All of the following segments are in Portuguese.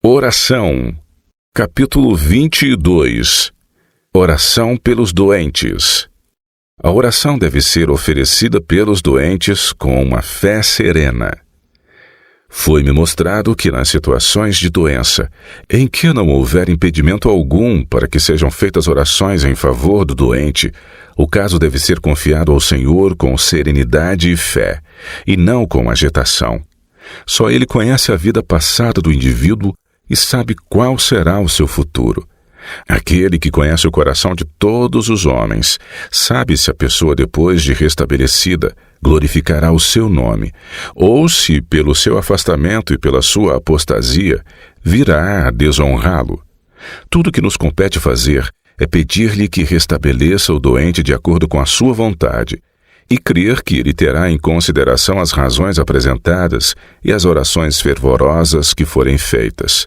Oração, capítulo 22. Oração pelos doentes. A oração deve ser oferecida pelos doentes com uma fé serena. Foi-me mostrado que nas situações de doença, em que não houver impedimento algum para que sejam feitas orações em favor do doente, o caso deve ser confiado ao Senhor com serenidade e fé, e não com agitação. Só Ele conhece a vida passada do indivíduo e sabe qual será o seu futuro. Aquele que conhece o coração de todos os homens sabe se a pessoa, depois de restabelecida, glorificará o seu nome, ou se, pelo seu afastamento e pela sua apostasia, virá a desonrá-lo. Tudo que nos compete fazer é pedir-lhe que restabeleça o doente de acordo com a sua vontade e crer que ele terá em consideração as razões apresentadas e as orações fervorosas que forem feitas.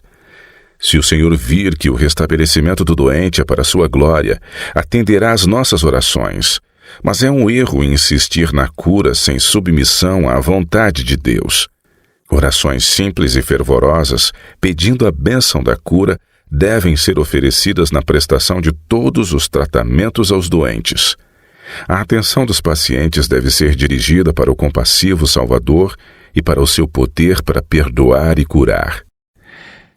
Se o Senhor vir que o restabelecimento do doente é para a sua glória, atenderá às nossas orações. Mas é um erro insistir na cura sem submissão à vontade de Deus. Orações simples e fervorosas, pedindo a bênção da cura, devem ser oferecidas na prestação de todos os tratamentos aos doentes. A atenção dos pacientes deve ser dirigida para o compassivo Salvador e para o seu poder para perdoar e curar.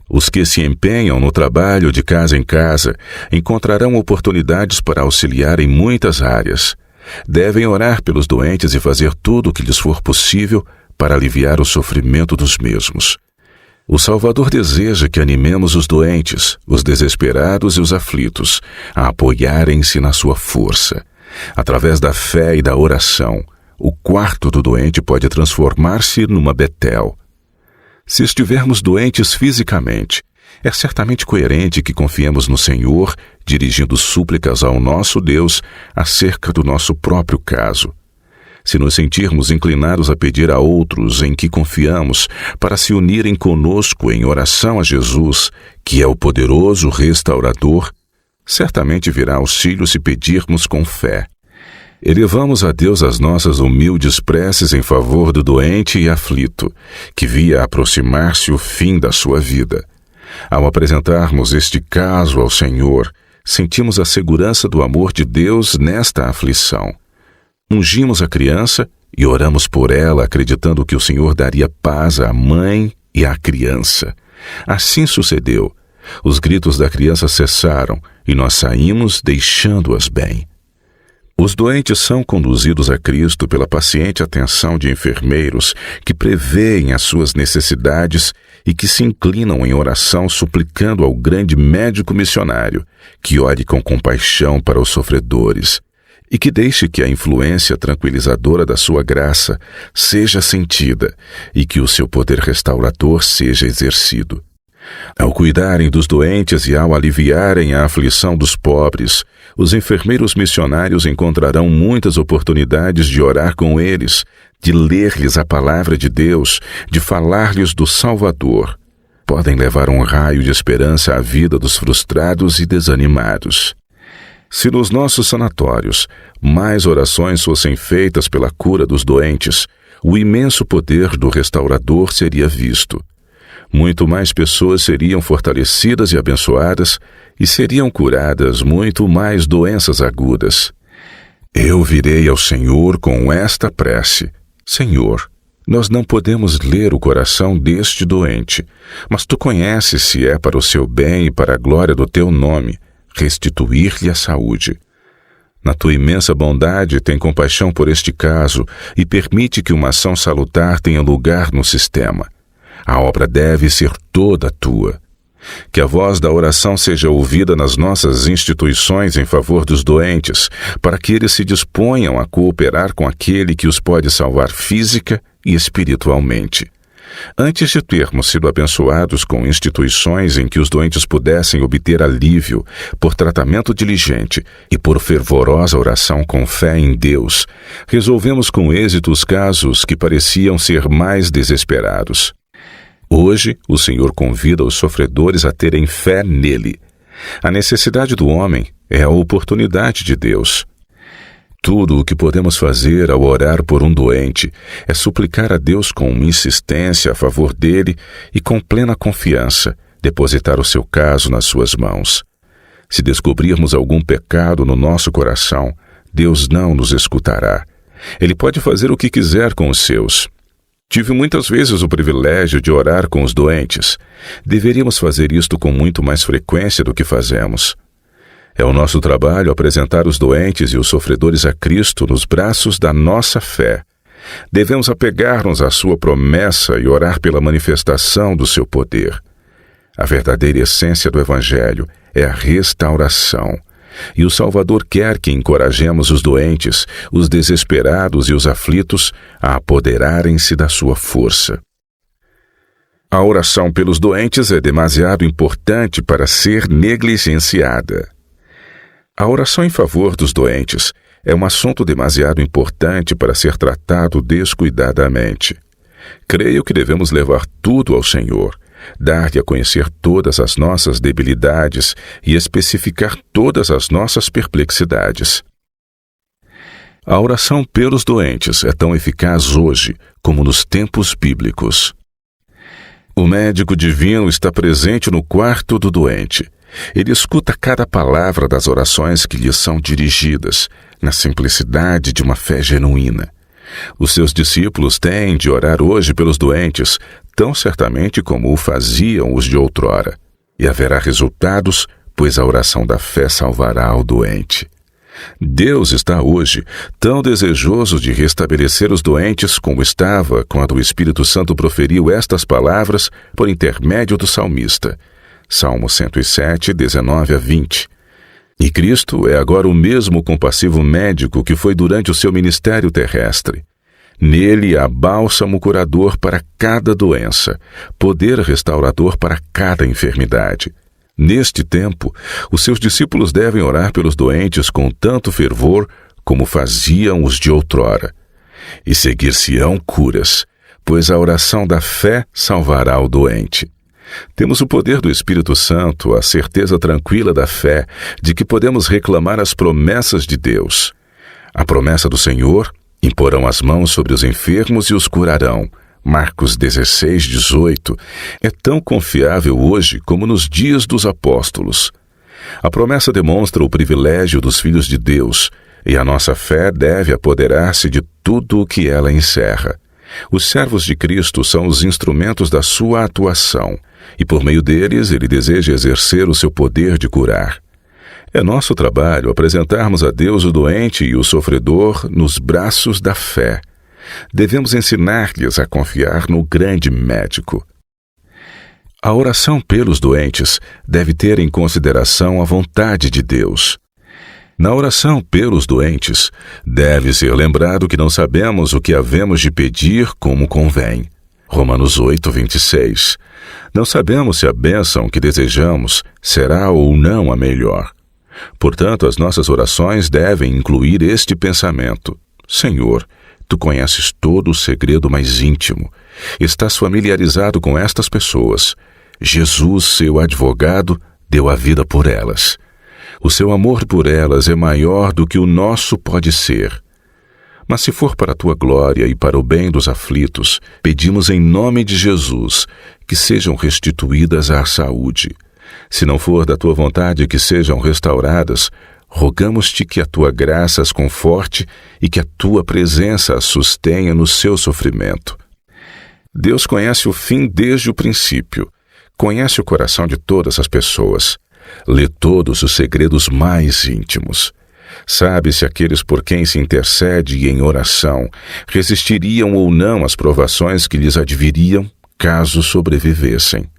Os que se empenham no trabalho de casa em casa encontrarão oportunidades para auxiliar em muitas áreas. Devem orar pelos doentes e fazer tudo o que lhes for possível para aliviar o sofrimento dos mesmos. O Salvador deseja que animemos os doentes, os desesperados e os aflitos a apoiarem-se na sua força. Através da fé e da oração, o quarto do doente pode transformar-se numa Betel. Se estivermos doentes fisicamente, é certamente coerente que confiemos no Senhor, dirigindo súplicas ao nosso Deus acerca do nosso próprio caso. Se nos sentirmos inclinados a pedir a outros em que confiamos para se unirem conosco em oração a Jesus, que é o poderoso restaurador, certamente virá auxílio se pedirmos com fé. Elevamos a Deus as nossas humildes preces em favor do doente e aflito, que via aproximar-se o fim da sua vida. Ao apresentarmos este caso ao Senhor, sentimos a segurança do amor de Deus nesta aflição. Ungimos a criança e oramos por ela, acreditando que o Senhor daria paz à mãe e à criança. Assim sucedeu. Os gritos da criança cessaram e nós saímos deixando-as bem. Os doentes são conduzidos a Cristo pela paciente atenção de enfermeiros que preveem as suas necessidades e que se inclinam em oração suplicando ao grande médico missionário que ore com compaixão para os sofredores e que deixe que a influência tranquilizadora da sua graça seja sentida e que o seu poder restaurador seja exercido. Ao cuidarem dos doentes e ao aliviarem a aflição dos pobres, os enfermeiros missionários encontrarão muitas oportunidades de orar com eles, de ler-lhes a palavra de Deus, de falar-lhes do Salvador. Podem levar um raio de esperança à vida dos frustrados e desanimados. Se nos nossos sanatórios mais orações fossem feitas pela cura dos doentes, o imenso poder do restaurador seria visto. Muito mais pessoas seriam fortalecidas e abençoadas e seriam curadas muito mais doenças agudas. Eu virei ao Senhor com esta prece: Senhor, nós não podemos ler o coração deste doente, mas Tu conheces se é para o seu bem e para a glória do Teu nome, restituir-lhe a saúde. Na Tua imensa bondade, tem compaixão por este caso e permite que uma ação salutar tenha lugar no sistema. A obra deve ser toda Tua. Que a voz da oração seja ouvida nas nossas instituições em favor dos doentes, para que eles se disponham a cooperar com aquele que os pode salvar física e espiritualmente. Antes de termos sido abençoados com instituições em que os doentes pudessem obter alívio por tratamento diligente e por fervorosa oração com fé em Deus, resolvemos com êxito os casos que pareciam ser mais desesperados. Hoje, o Senhor convida os sofredores a terem fé nele. A necessidade do homem é a oportunidade de Deus. Tudo o que podemos fazer ao orar por um doente é suplicar a Deus com insistência a favor dele e com plena confiança, depositar o seu caso nas suas mãos. Se descobrirmos algum pecado no nosso coração, Deus não nos escutará. Ele pode fazer o que quiser com os seus. Tive muitas vezes o privilégio de orar com os doentes. Deveríamos fazer isto com muito mais frequência do que fazemos. É o nosso trabalho apresentar os doentes e os sofredores a Cristo nos braços da nossa fé. Devemos apegar-nos à sua promessa e orar pela manifestação do seu poder. A verdadeira essência do Evangelho é a restauração. E o Salvador quer que encorajemos os doentes, os desesperados e os aflitos a apoderarem-se da sua força. A oração pelos doentes é demasiado importante para ser negligenciada. A oração em favor dos doentes é um assunto demasiado importante para ser tratado descuidadamente. Creio que devemos levar tudo ao Senhor, dar-lhe a conhecer todas as nossas debilidades e especificar todas as nossas perplexidades. A oração pelos doentes é tão eficaz hoje como nos tempos bíblicos. O médico divino está presente no quarto do doente. Ele escuta cada palavra das orações que lhe são dirigidas, na simplicidade de uma fé genuína. Os seus discípulos têm de orar hoje pelos doentes, tão certamente como o faziam os de outrora. E haverá resultados, pois a oração da fé salvará o doente. Deus está hoje tão desejoso de restabelecer os doentes como estava quando o Espírito Santo proferiu estas palavras por intermédio do salmista. Salmo 107, 19-20. E Cristo é agora o mesmo compassivo médico que foi durante o seu ministério terrestre. Nele há bálsamo curador para cada doença, poder restaurador para cada enfermidade. Neste tempo, os seus discípulos devem orar pelos doentes com tanto fervor como faziam os de outrora. E seguir-se-ão curas, pois a oração da fé salvará o doente. Temos o poder do Espírito Santo, a certeza tranquila da fé de que podemos reclamar as promessas de Deus. A promessa do Senhor: imporão as mãos sobre os enfermos e os curarão. Marcos 16, 18, é tão confiável hoje como nos dias dos apóstolos. A promessa demonstra o privilégio dos filhos de Deus, e a nossa fé deve apoderar-se de tudo o que ela encerra. Os servos de Cristo são os instrumentos da sua atuação, e por meio deles ele deseja exercer o seu poder de curar. É nosso trabalho apresentarmos a Deus o doente e o sofredor nos braços da fé. Devemos ensinar-lhes a confiar no grande médico. A oração pelos doentes deve ter em consideração a vontade de Deus. Na oração pelos doentes, deve ser lembrado que não sabemos o que havemos de pedir como convém. Romanos 8, 26. Não sabemos se a bênção que desejamos será ou não a melhor. Portanto, as nossas orações devem incluir este pensamento: Senhor, Tu conheces todo o segredo mais íntimo. Estás familiarizado com estas pessoas. Jesus, seu advogado, deu a vida por elas. O seu amor por elas é maior do que o nosso pode ser. Mas se for para a Tua glória e para o bem dos aflitos, pedimos em nome de Jesus que sejam restituídas à saúde. Se não for da Tua vontade que sejam restauradas, rogamos-te que a Tua graça as conforte e que a Tua presença as sustenha no seu sofrimento. Deus conhece o fim desde o princípio, conhece o coração de todas as pessoas, lê todos os segredos mais íntimos. Sabe se aqueles por quem se intercede em oração resistiriam ou não às provações que lhes adviriam, caso sobrevivessem.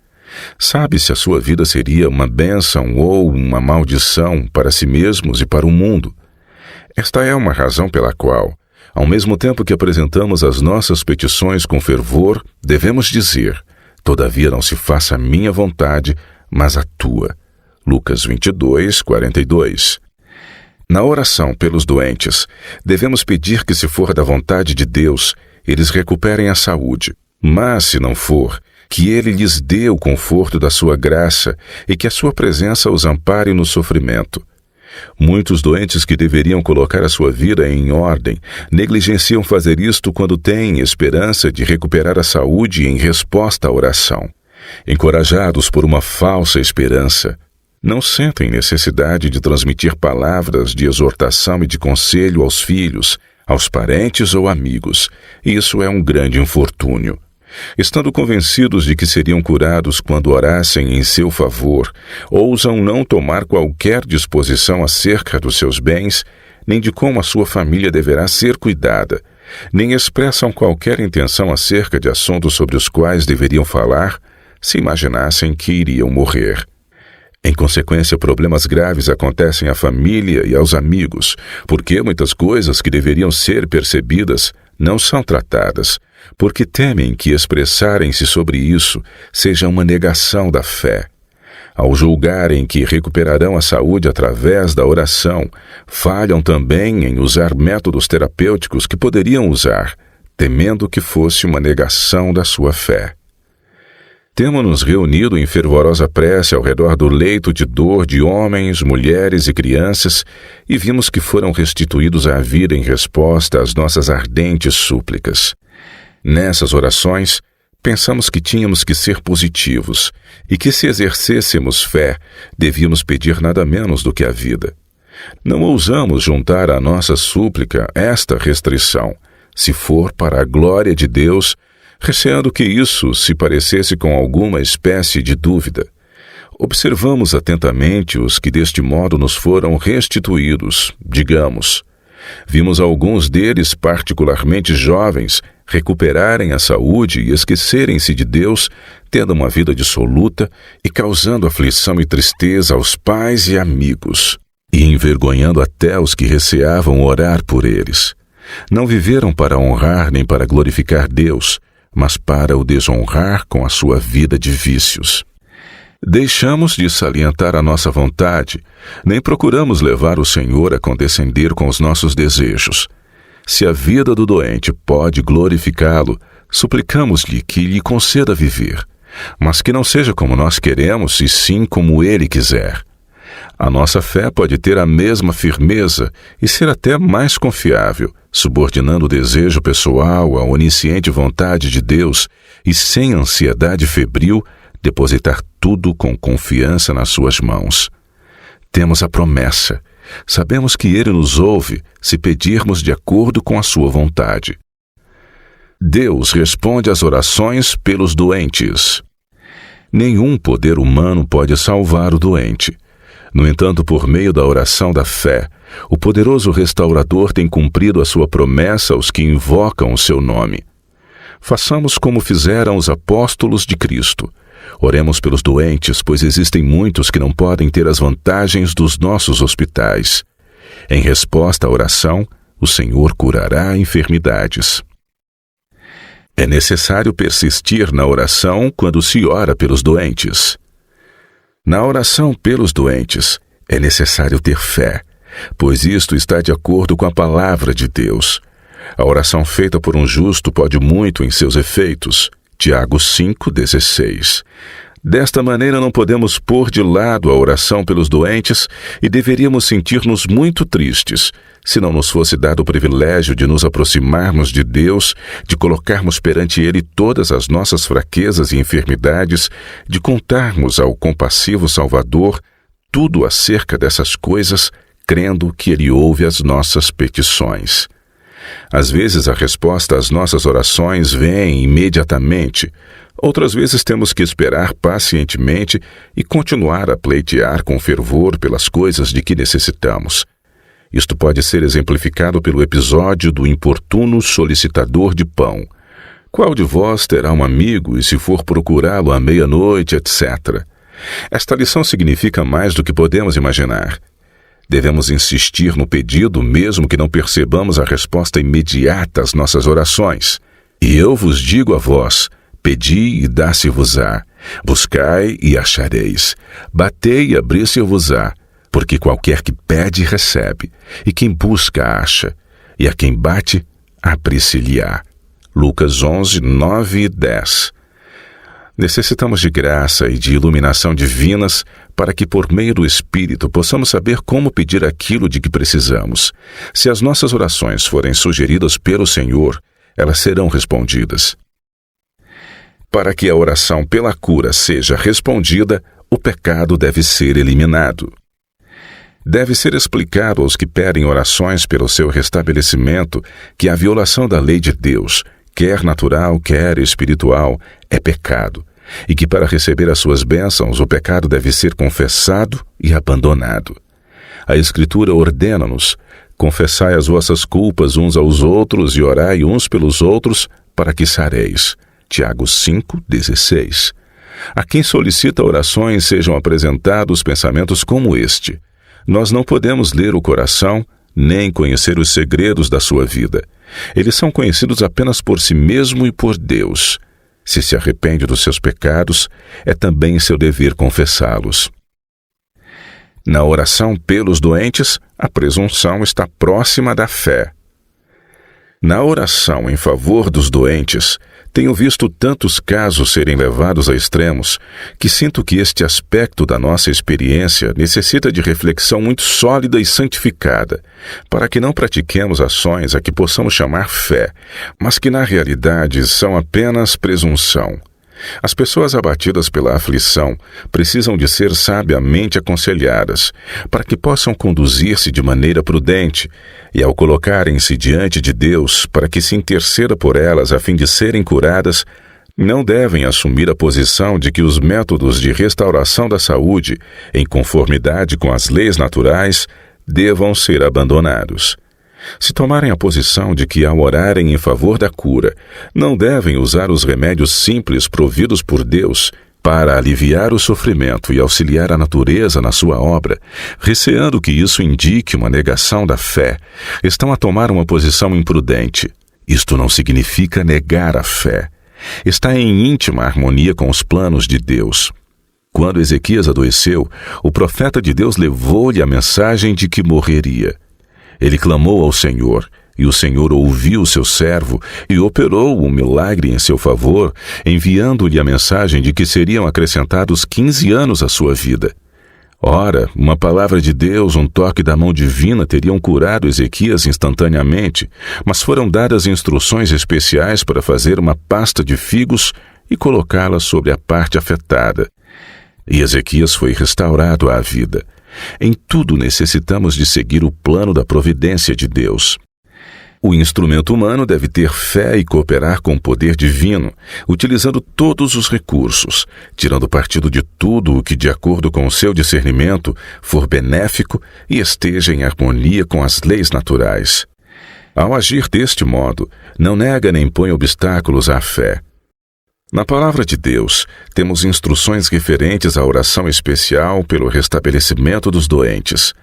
Sabe se a sua vida seria uma bênção ou uma maldição para si mesmos e para o mundo. Esta é uma razão pela qual, ao mesmo tempo que apresentamos as nossas petições com fervor, devemos dizer: todavia não se faça a minha vontade, mas a tua. Lucas 22, 42. Na oração pelos doentes, devemos pedir que, se for da vontade de Deus, eles recuperem a saúde. Mas, se não for, que Ele lhes dê o conforto da sua graça e que a sua presença os ampare no sofrimento. Muitos doentes que deveriam colocar a sua vida em ordem negligenciam fazer isto quando têm esperança de recuperar a saúde em resposta à oração. Encorajados por uma falsa esperança, não sentem necessidade de transmitir palavras de exortação e de conselho aos filhos, aos parentes ou amigos. Isso é um grande infortúnio. Estando convencidos de que seriam curados quando orassem em seu favor, ousam não tomar qualquer disposição acerca dos seus bens, nem de como a sua família deverá ser cuidada, nem expressam qualquer intenção acerca de assuntos sobre os quais deveriam falar, se imaginassem que iriam morrer. Em consequência, problemas graves acontecem à família e aos amigos, porque muitas coisas que deveriam ser percebidas não são tratadas, porque temem que expressarem-se sobre isso seja uma negação da fé. Ao julgarem que recuperarão a saúde através da oração, falham também em usar métodos terapêuticos que poderiam usar, temendo que fosse uma negação da sua fé. Temos-nos reunido em fervorosa prece ao redor do leito de dor de homens, mulheres e crianças e vimos que foram restituídos à vida em resposta às nossas ardentes súplicas. Nessas orações, pensamos que tínhamos que ser positivos e que, se exercêssemos fé, devíamos pedir nada menos do que a vida. Não ousamos juntar à nossa súplica esta restrição, se for para a glória de Deus, receando que isso se parecesse com alguma espécie de dúvida. Observamos atentamente os que deste modo nos foram restituídos, digamos. Vimos alguns deles, particularmente jovens, recuperarem a saúde e esquecerem-se de Deus, tendo uma vida dissoluta e causando aflição e tristeza aos pais e amigos, e envergonhando até os que receavam orar por eles. Não viveram para honrar nem para glorificar Deus, mas para o desonrar com a sua vida de vícios. Deixamos de salientar a nossa vontade, nem procuramos levar o Senhor a condescender com os nossos desejos. Se a vida do doente pode glorificá-lo, suplicamos-lhe que lhe conceda viver, mas que não seja como nós queremos, e sim como Ele quiser. A nossa fé pode ter a mesma firmeza e ser até mais confiável, subordinando o desejo pessoal à onisciente vontade de Deus e, sem ansiedade febril, depositar tudo com confiança nas suas mãos. Temos a promessa. Sabemos que Ele nos ouve se pedirmos de acordo com a sua vontade. Deus responde às orações pelos doentes. Nenhum poder humano pode salvar o doente. No entanto, por meio da oração da fé, o poderoso restaurador tem cumprido a sua promessa aos que invocam o seu nome. Façamos como fizeram os apóstolos de Cristo. Oremos pelos doentes, pois existem muitos que não podem ter as vantagens dos nossos hospitais. Em resposta à oração, o Senhor curará enfermidades. É necessário persistir na oração quando se ora pelos doentes. Na oração pelos doentes, é necessário ter fé, pois isto está de acordo com a palavra de Deus. A oração feita por um justo pode muito em seus efeitos. Tiago 5,16. Desta maneira não podemos pôr de lado a oração pelos doentes e deveríamos sentir-nos muito tristes se não nos fosse dado o privilégio de nos aproximarmos de Deus, de colocarmos perante Ele todas as nossas fraquezas e enfermidades, de contarmos ao compassivo Salvador tudo acerca dessas coisas, crendo que Ele ouve as nossas petições. Às vezes a resposta às nossas orações vem imediatamente. Outras vezes temos que esperar pacientemente e continuar a pleitear com fervor pelas coisas de que necessitamos. Isto pode ser exemplificado pelo episódio do importuno solicitador de pão. Qual de vós terá um amigo e se for procurá-lo à meia-noite, etc. Esta lição significa mais do que podemos imaginar. Devemos insistir no pedido, mesmo que não percebamos a resposta imediata às nossas orações. E eu vos digo a vós, pedi e dá-se-vos-á, buscai e achareis, batei e abrir-se-vos-á, porque qualquer que pede recebe, e quem busca acha, e a quem bate, abre-se-lhe-á. Lucas 11, 9 e 10. Necessitamos de graça e de iluminação divinas para que, por meio do Espírito, possamos saber como pedir aquilo de que precisamos. Se as nossas orações forem sugeridas pelo Senhor, elas serão respondidas. Para que a oração pela cura seja respondida, o pecado deve ser eliminado. Deve ser explicado aos que pedem orações pelo seu restabelecimento que a violação da lei de Deus, quer natural, quer espiritual, é pecado, e que para receber as suas bênçãos o pecado deve ser confessado e abandonado. A Escritura ordena-nos: confessai as vossas culpas uns aos outros e orai uns pelos outros para que sareis. Tiago 5,16. A quem solicita orações sejam apresentados pensamentos como este: nós não podemos ler o coração, nem conhecer os segredos da sua vida. Eles são conhecidos apenas por si mesmo e por Deus. Se arrepende dos seus pecados, é também seu dever confessá-los. Na oração pelos doentes, a presunção está próxima da fé. Na oração em favor dos doentes, tenho visto tantos casos serem levados a extremos que sinto que este aspecto da nossa experiência necessita de reflexão muito sólida e santificada, para que não pratiquemos ações a que possamos chamar fé, mas que na realidade são apenas presunção. As pessoas abatidas pela aflição precisam de ser sabiamente aconselhadas, para que possam conduzir-se de maneira prudente, e ao colocarem-se diante de Deus para que se interceda por elas a fim de serem curadas, não devem assumir a posição de que os métodos de restauração da saúde, em conformidade com as leis naturais, devam ser abandonados. Se tomarem a posição de que, ao orarem em favor da cura, não devem usar os remédios simples providos por Deus para aliviar o sofrimento e auxiliar a natureza na sua obra, receando que isso indique uma negação da fé, estão a tomar uma posição imprudente. Isto não significa negar a fé. Está em íntima harmonia com os planos de Deus. Quando Ezequias adoeceu, o profeta de Deus levou-lhe a mensagem de que morreria. Ele clamou ao Senhor, e o Senhor ouviu o seu servo e operou um milagre em seu favor, enviando-lhe a mensagem de que seriam acrescentados 15 anos à sua vida. Ora, uma palavra de Deus, um toque da mão divina teriam curado Ezequias instantaneamente, mas foram dadas instruções especiais para fazer uma pasta de figos e colocá-la sobre a parte afetada. E Ezequias foi restaurado à vida. Em tudo necessitamos de seguir o plano da providência de Deus. O instrumento humano deve ter fé e cooperar com o poder divino, utilizando todos os recursos, tirando partido de tudo o que, de acordo com o seu discernimento, for benéfico e esteja em harmonia com as leis naturais. Ao agir deste modo, não nega nem põe obstáculos à fé. Na palavra de Deus, temos instruções referentes à oração especial pelo restabelecimento dos doentes.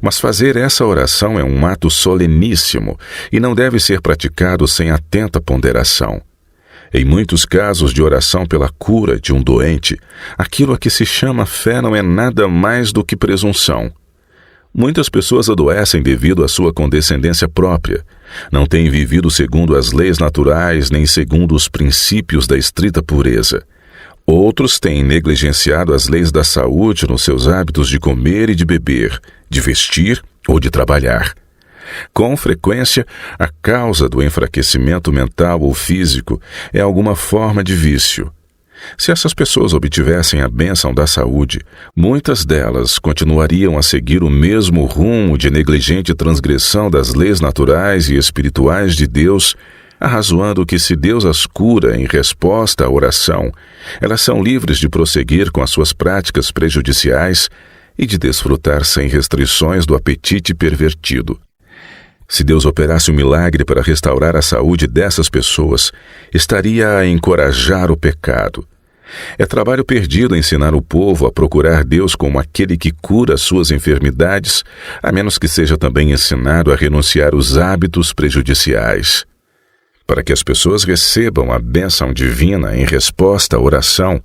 Mas fazer essa oração é um ato soleníssimo e não deve ser praticado sem atenta ponderação. Em muitos casos de oração pela cura de um doente, aquilo a que se chama fé não é nada mais do que presunção. Muitas pessoas adoecem devido à sua condescendência própria. Não têm vivido segundo as leis naturais nem segundo os princípios da estrita pureza. Outros têm negligenciado as leis da saúde nos seus hábitos de comer e de beber, de vestir ou de trabalhar. Com frequência, a causa do enfraquecimento mental ou físico é alguma forma de vício. Se essas pessoas obtivessem a bênção da saúde, muitas delas continuariam a seguir o mesmo rumo de negligente transgressão das leis naturais e espirituais de Deus, arrazoando que se Deus as cura em resposta à oração, elas são livres de prosseguir com as suas práticas prejudiciais e de desfrutar sem restrições do apetite pervertido. Se Deus operasse um milagre para restaurar a saúde dessas pessoas, estaria a encorajar o pecado. É trabalho perdido ensinar o povo a procurar Deus como aquele que cura as suas enfermidades, a menos que seja também ensinado a renunciar os hábitos prejudiciais. Para que as pessoas recebam a bênção divina em resposta à oração,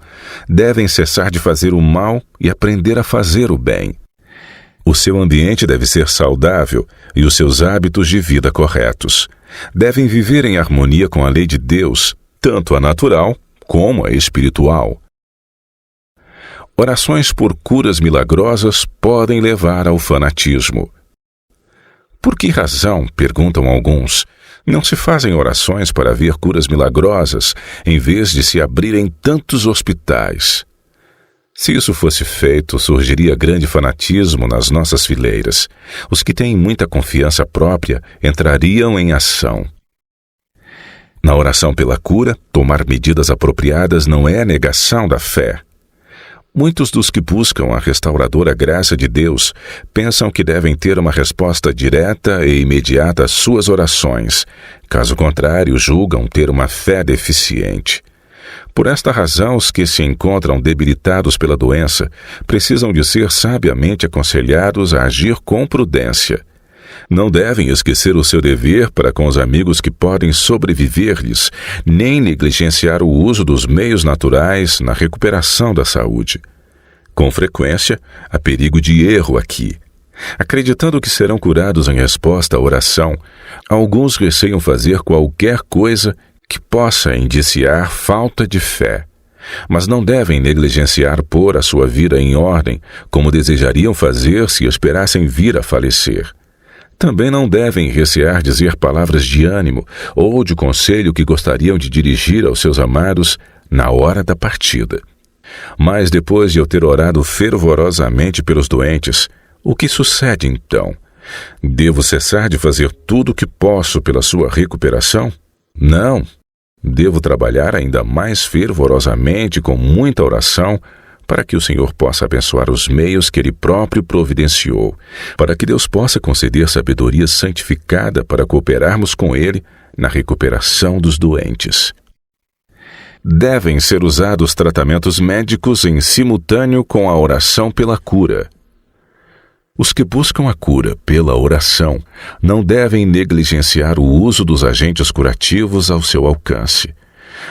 devem cessar de fazer o mal e aprender a fazer o bem. O seu ambiente deve ser saudável e os seus hábitos de vida corretos. Devem viver em harmonia com a lei de Deus, tanto a natural como a espiritual. Orações por curas milagrosas podem levar ao fanatismo. Por que razão, perguntam alguns, Não se fazem orações para ver curas milagrosas, em vez de se abrirem tantos hospitais. Se isso fosse feito, surgiria grande fanatismo nas nossas fileiras. Os que têm muita confiança própria entrariam em ação. Na oração pela cura, tomar medidas apropriadas não é negação da fé. Muitos dos que buscam a restauradora graça de Deus pensam que devem ter uma resposta direta e imediata às suas orações. Caso contrário, julgam ter uma fé deficiente. Por esta razão, os que se encontram debilitados pela doença precisam de ser sabiamente aconselhados a agir com prudência. Não devem esquecer o seu dever para com os amigos que podem sobreviver-lhes, nem negligenciar o uso dos meios naturais na recuperação da saúde. Com frequência, há perigo de erro aqui. Acreditando que serão curados em resposta à oração, alguns receiam fazer qualquer coisa que possa indiciar falta de fé. Mas não devem negligenciar pôr a sua vida em ordem, como desejariam fazer se esperassem vir a falecer. Também não devem recear dizer palavras de ânimo ou de conselho que gostariam de dirigir aos seus amados na hora da partida. Mas depois de eu ter orado fervorosamente pelos doentes, o que sucede então? Devo cessar de fazer tudo o que posso pela sua recuperação? Não. Devo trabalhar ainda mais fervorosamente com muita oração para que o Senhor possa abençoar os meios que Ele próprio providenciou, para que Deus possa conceder sabedoria santificada para cooperarmos com Ele na recuperação dos doentes. Devem ser usados tratamentos médicos em simultâneo com a oração pela cura. Os que buscam a cura pela oração não devem negligenciar o uso dos agentes curativos ao seu alcance.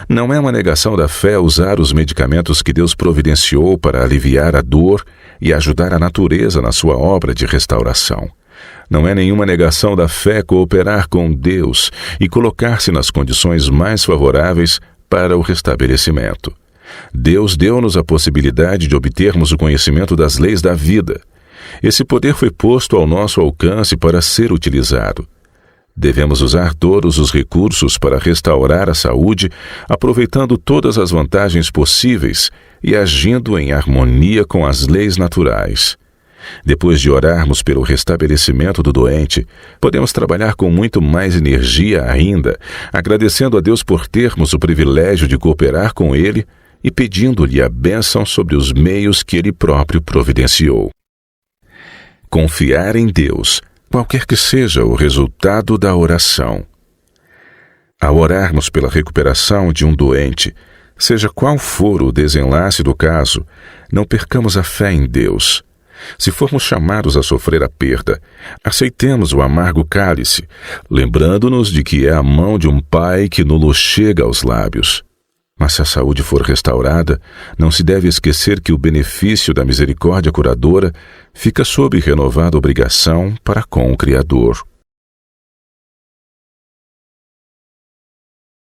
Não é uma negação da fé usar os medicamentos que Deus providenciou para aliviar a dor e ajudar a natureza na sua obra de restauração. Não é nenhuma negação da fé cooperar com Deus e colocar-se nas condições mais favoráveis para o restabelecimento. Deus deu-nos a possibilidade de obtermos o conhecimento das leis da vida. Esse poder foi posto ao nosso alcance para ser utilizado. Devemos usar todos os recursos para restaurar a saúde, aproveitando todas as vantagens possíveis e agindo em harmonia com as leis naturais. Depois de orarmos pelo restabelecimento do doente, podemos trabalhar com muito mais energia ainda, agradecendo a Deus por termos o privilégio de cooperar com Ele e pedindo-lhe a bênção sobre os meios que Ele próprio providenciou. Confiar em Deus, qualquer que seja o resultado da oração. Ao orarmos pela recuperação de um doente, seja qual for o desenlace do caso, não percamos a fé em Deus. Se formos chamados a sofrer a perda, aceitemos o amargo cálice, lembrando-nos de que é a mão de um Pai que nos chega aos lábios. Mas se a saúde for restaurada, não se deve esquecer que o benefício da misericórdia curadora fica sob renovada obrigação para com o Criador.